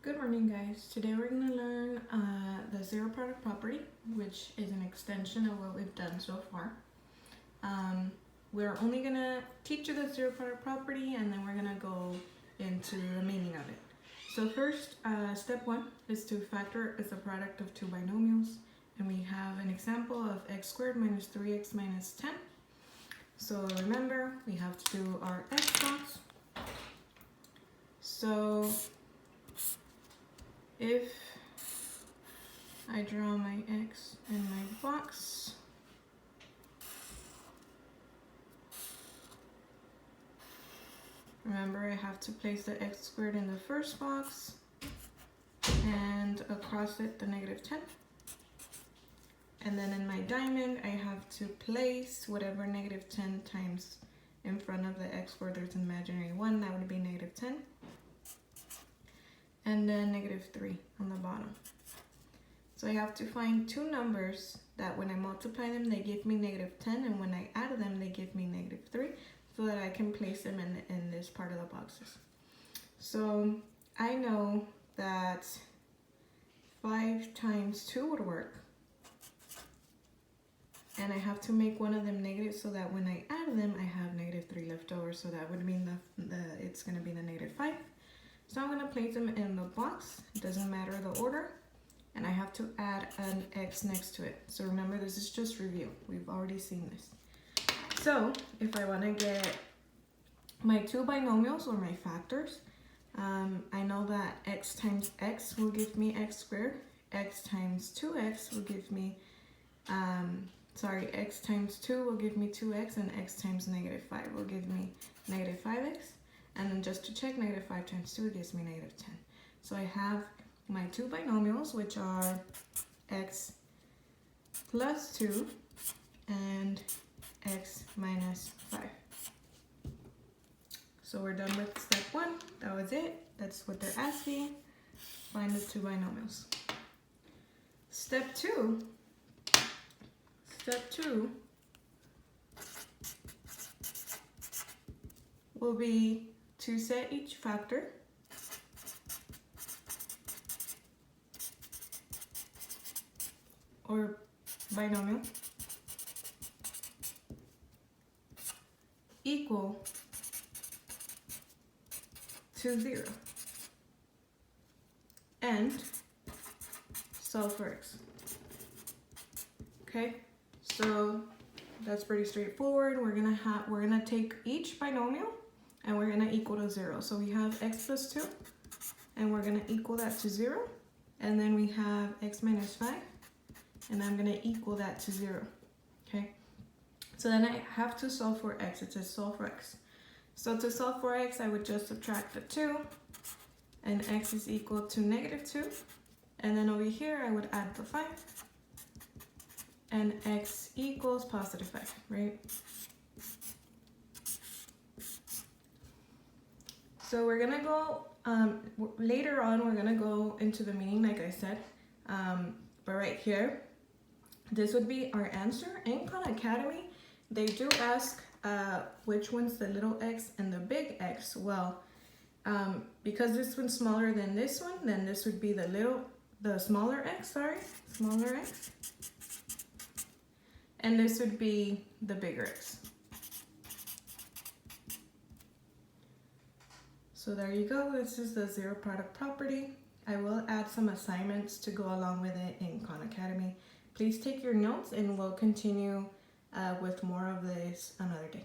Good morning, guys. Today we're going to learn the zero product property, which is an extension of what we've done so far. We're only going to teach you the zero product property, and then we're going to go into the meaning of it. So first, step one is to factor as a product of two binomials, and we have an example of x squared minus 3x minus 10. So remember, we have to do our x box. So if I draw my x in my box, remember I have to place the x squared in the first box and across it the negative 10. And then in my diamond I have to place whatever negative 10 times in front of the x squared. There's an imaginary 1, that would be negative 10. And then negative 3 on the bottom. So I have to find two numbers that when I multiply them they give me negative 10, and when I add them they give me negative 3, so that I can place them in this part of the boxes. So I know that 5 times 2 would work, and I have to make one of them negative so that when I add them I have negative 3 left over, so that would mean it's going to be the negative 5. So I'm going to place them in the box, it doesn't matter the order, and I have to add an x next to it. So remember, this is just review, we've already seen this. So if I want to get my two binomials or my factors, I know that x times x will give me x squared, x times 2x will give me, x times 2 will give me 2x, and x times negative 5 will give me negative 5x. And then just to check, negative 5 times 2 gives me negative 10. So I have my two binomials, which are x plus 2 and x minus 5. So we're done with step 1. That was it. That's what they're asking. Find the two binomials. Step 2. Step 2 will be to set each factor or binomial equal to 0 and solve for x. Okay, so that's pretty straightforward. We're gonna take each binomial and we're gonna equal to 0. So we have x plus 2, and we're gonna equal that to 0. And then we have x minus 5, and I'm gonna equal that to 0. Okay, so then I have to solve for x. It says solve for x. So to solve for x, I would just subtract the 2, and x is equal to negative 2. And then over here, I would add the 5, and x equals positive 5, right? So we're gonna go, later on, we're gonna go into the meaning, like I said. But right here, this would be our answer. In Khan Academy, they do ask which one's the little x and the big X. Well, because this one's smaller than this one, then this would be the smaller x, smaller x. And this would be the bigger x. So there you go, this is the zero product property. I will add some assignments to go along with it in Khan Academy. Please take your notes and we'll continue with more of this another day.